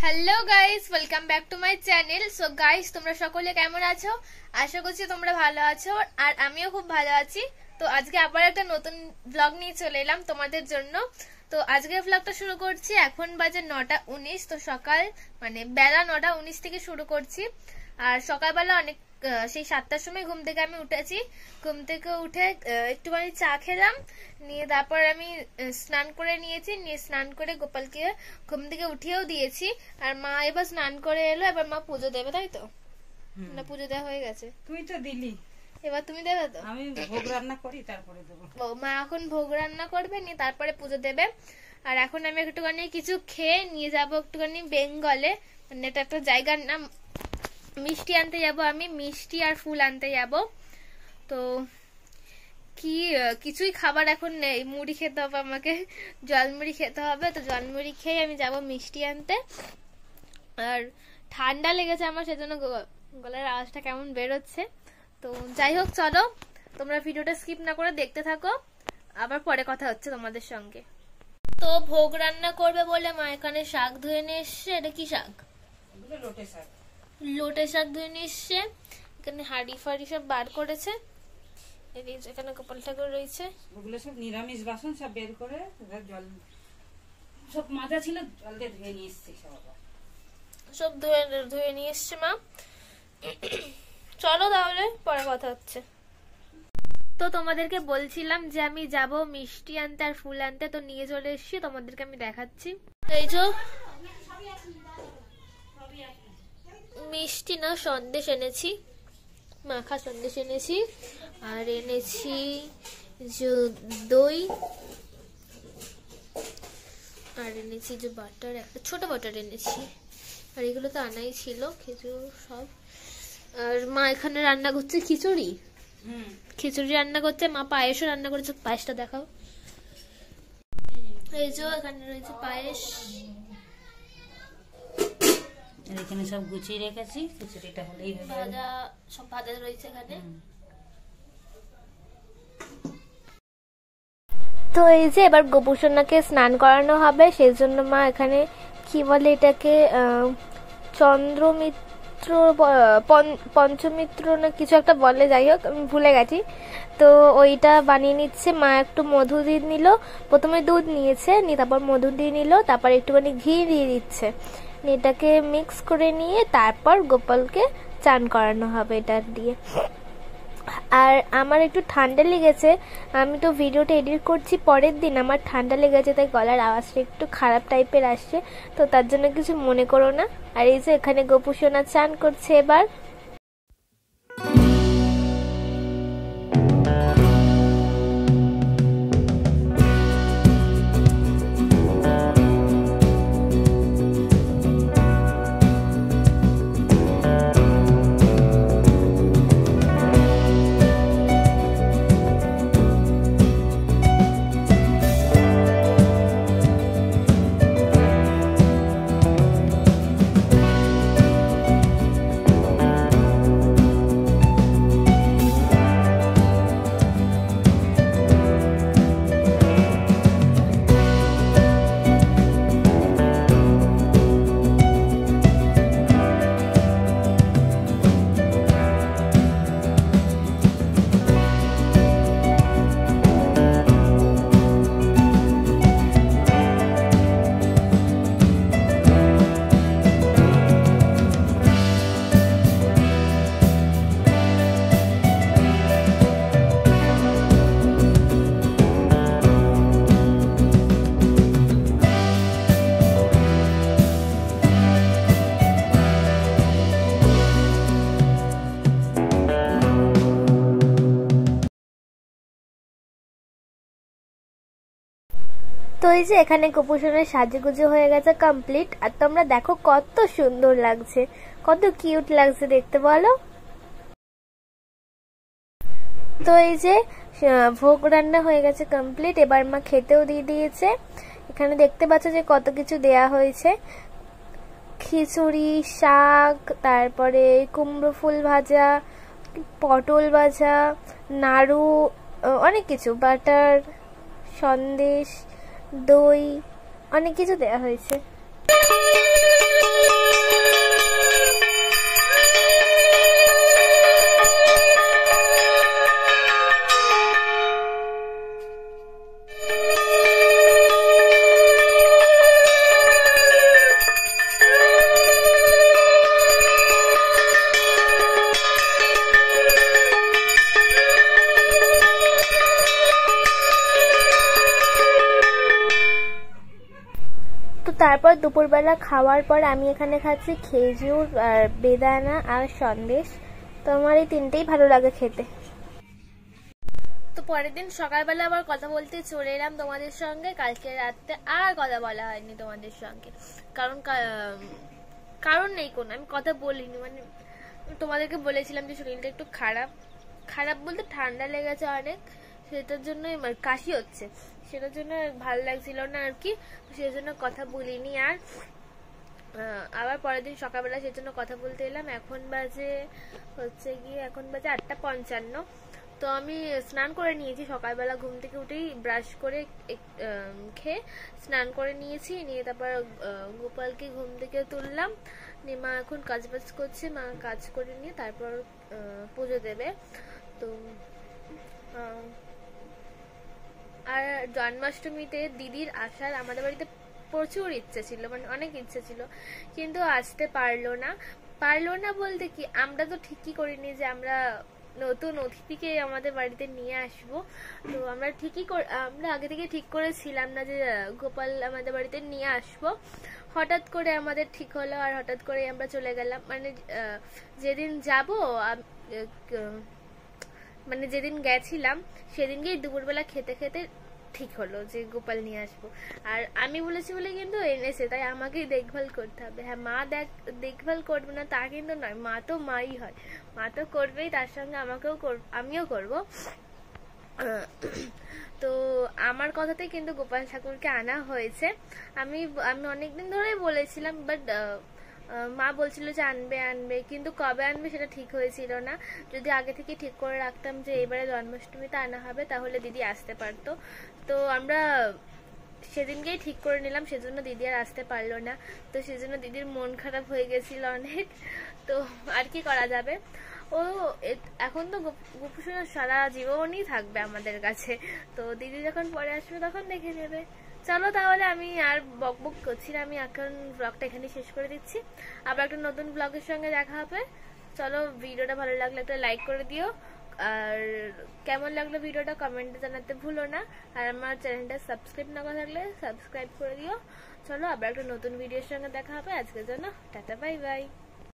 Hello guys, welcome back to my channel. So guys, তোমরা সকলে কেমন আছো? আশা করছি তোমরা ভালো আছো, আর আমিও খুব ভালো আছি। তো আজকে আবার একটা নতুন ব্লগ নিয়ে চলে এলাম তোমাদের জন্য। তো আজকের ব্লগটা শুরু করছি, এখন বাজে 9:19। তো সকাল মানে বেলা 9:19 থেকে শুরু করছি। আর সকালবেলা অনেক সেই 7টার সময় ঘুম থেকে আমি উঠেছি। ঘুম থেকে উঠে একটুখানি চা খেলাম, নিয়ে তারপর আমি স্নান করে নিয়েছি। নিয়ে স্নান করে গোপালকে ঘুম থেকে উঠিয়েও দিয়েছি। আর মা এবার স্নান করে এলো, এবার মা পুজো দেবে, তাই তো? না, পুজো দেওয়া হয়ে গেছে। তুই তো দিলি, এবার তুমি দেবে তো? আমি ভোগ রান্না করি তারপরে দেবো। মা এখন ভোগ রান্না করবে, নিয়ে তারপরে পুজো দেবে। আর এখন আমি একটুখানি কিছু খেয়ে নিয়ে যাব একটুখানি বেঙ্গলে, মানে এটা একটা জায়গার নাম। মিষ্টি আনতে যাব, আমি মিষ্টি আর ফুল আনতে যাব। তো কিছুই খাবার এখন নেই, মুড়ি খেতে হবে আমাকে, জলমুড়ি খেতে হবে। তো জলমুড়ি খেয়ে আমি যাব মিষ্টি আনতে। আর ঠান্ডা লেগেছে আমার, সেজন্য গলার আওয়াজটা কেমন বেরোচ্ছে। তো যাই হোক, চলো তোমরা ভিডিওটা স্কিপ না করে দেখতে থাকো, আবার পরে কথা হচ্ছে তোমাদের সঙ্গে। তো ভোগ রান্না করবে বলে মা এখানে শাক ধুয়ে নিয়ে এসছে। এটা কি শাক? লোটে শাক। লোটে শাক ধুয়ে নিয়ে এসছে। এখানে হাড়ি ফাড়ি সব বার করেছে। এখানে গোপাল ঠাকুর রয়েছে। ওগুলো সব নিরামিষ বাসন, সব বের করে জল সব মাজা ছিল, জল দিয়ে ধুয়ে নিয়ে এসছি সব ধুয়ে নিয়ে এসছে মা। চলো তাহলে পরে কথা হচ্ছে। তো তোমাদেরকে বলছিলাম যে আমি যাব মিষ্টি আনতে আর ফুল আনতে, তো নিয়ে চলে এসেছি, তোমাদেরকে আমি দেখাচ্ছি। এই যে মিষ্টি না, সন্দেশ এনেছি, মাখা সন্দেশ এনেছি। আর এনেছি যে দই, আর এনেছি যে বাটার, একটা ছোট বাটার এনেছি। আর এগুলো তো আনাই ছিল, খেজুর সব। আর মা এখানে রান্না করছে খিচুড়ি। খিচুড়ি রান্না করছে মা, পায়েসও রান্না করেছে। পায়েসটা দেখাও। এই যে এখানে রয়েছে পায়েস। আর এখানে সব গুছিয়ে রেখেছি, খিচুড়িটা হলেই ভাজা, সব ভাজা রয়েছে এখানে। তো এই যে এবার গোপুসোনাকে স্নান করানো হবে, সেই জন্য মা এখানে কি বলে এটাকে, চন্দ্রমিত্র, পঞ্চমিত্র না কিছু একটা বলে, যাই হোক আমি ভুলে গেছি। তো ওইটা বানিয়ে নিচ্ছে মা। একটু মধু দিয়ে নিল, প্রথমে দুধ নিয়েছে, নিয়ে তারপর মধু দিয়ে নিল, তারপর একটুখানি ঘি দিয়ে দিচ্ছে। এটাকে মিক্স করে নিয়ে তারপর গোপালকে চান করানো হবে এটা দিয়ে। আর আমার একটু ঠান্ডা লেগেছে, আমি তো ভিডিওটা এডিট করছি পরের দিন, আমার ঠান্ডা লেগেছে, তাই গলার আওয়াজটা একটু খারাপ টাইপের আসছে, তো তার জন্য কিছু মনে করো না। আর এই যে এখানে গোপুসোনা চান করছে এবার। তো এই যে এখানে গোপুসোনার সাজুগুজু হয়ে গেছে কমপ্লিট। আর তোমরা দেখো কত সুন্দর লাগছে, কত কিউট লাগছে দেখতে, বলো। তো এই যে ভোগ রান্না হয়ে গেছে কমপ্লিট, এবার মা খেতেও দিয়ে দিয়েছে। এখানে দেখতে পাচ্ছ যে কত কিছু দেয়া হয়েছে, খিচুড়ি, শাক, তারপরে কুমড়ো ফুল ভাজা, পটল ভাজা, নাড়ু, অনেক কিছু, বাটার, সন্দেশ, দই, অনেক কিছু দেয়া হয়েছে। দুপুরবেলা খাওয়ার পর আমি এখানে খাচ্ছি খেজুর আর বেদানা আর সন্দেশ। তো আমার এই তিনটেই ভালো লাগে খেতে। তো পরের দিন সকালবেলা আবার কথা বলতে চলে এলাম তোমাদের সঙ্গে। কালকে রাতে আর কথা বলা হয়নি তোমাদের সঙ্গে, কারণ নেই কোনো, আমি কথা বলিনি। মানে তোমাদেরকে বলেছিলাম যে শরীরটা একটু খারাপ বলতে ঠান্ডা লেগেছে অনেক, সেটার জন্য কাশি হচ্ছে, সেটার জন্য ভালো লাগছিল না আর কি, সেই জন্য কথা বলিনি। আর আবার পরের দিন সকালবেলা সেই জন্য কথা বলতে এলাম। এখন বাজে 8:55। তো আমি স্নান করে নিয়েছি সকালবেলা, ঘুম থেকে উঠেই ব্রাশ করে খেয়ে স্নান করে নিয়েছি, নিয়ে তারপর গোপালকে ঘুম থেকে তুললাম, নিয়ে মা এখন কাজ বাজ করছে, মা কাজ করে নিয়ে তারপর পুজো দেবে। তো আর জন্মাষ্টমীতে দিদির আসার আমাদের বাড়িতে প্রচুর ইচ্ছে ছিল, মানে অনেক ইচ্ছে ছিল, কিন্তু আসতে পারলো না বলতে কি, আমরা তো ঠিকই করিনি যে আমরা নতুন অতিথিকে আমাদের বাড়িতে নিয়ে আসবো। তো আমরা আগে থেকে ঠিক করেছিলাম না যে গোপাল আমাদের বাড়িতে নিয়ে আসবো। হঠাৎ করে আমাদের ঠিক হলো আর হঠাৎ করে আমরা চলে গেলাম। মানে যেদিন যাবো, মানে যেদিন গেছিলাম সেদিনকেই দুপুরবেলা খেতে খেতে ঠিক হলো যে গোপাল নিয়ে আসবো। আর আমি বলেছি বলে কিন্তু এনেছে, তাই আমাকেই দেখভাল করতে হবে। হ্যাঁ, মা দেখভাল করবে না তা কিন্তু নয়, মা তো মাই হয়, মা তো করবেই, তার সঙ্গে আমিও করব। তো আমার কথাতেই কিন্তু গোপাল ঠাকুরকে আনা হয়েছে। আমি অনেকদিন ধরেই বলেছিলাম, বাট মা বলছিল যে আনবে, কিন্তু কবে আনবে সেটা ঠিক হয়েছিল না। যদি আগে থেকে ঠিক করে রাখতাম যে এবারে জন্মাষ্টমীতে আনা হবে, তাহলে দিদি আসতে পারতো। তো আমরা সেদিনকেই ঠিক করে নিলাম, সেজন্য দিদি আর আসতে পারলো না। তো সেজন্য দিদির মন খারাপ হয়ে গেছিল অনেক। তো আর কি করা যাবে, ও এখন তো গোপুসোনা সারা জীবনই থাকবে আমাদের কাছে। তো দিদি যখন পরে আসবে তখন দেখে নেবে। চলো তাহলে আমি আর বকবক করছি না, আমি এখন ব্লগটা এখানে শেষ করে দিচ্ছি। আবার একটা নতুন ব্লগের সঙ্গে দেখা হবে। চলো, ভিডিওটা ভালো লাগলে একটা লাইক করে দিও, আর কেমন লাগলো ভিডিওটা কমেন্টে জানাতে ভুলো না। আর আমার চ্যানেলটা সাবস্ক্রাইব না করা থাকলে সাবস্ক্রাইব করে দিও। চলো, আবার একটা নতুন ভিডিওর সঙ্গে দেখা হবে। আজকের জন্য টাটা, বাই বাই।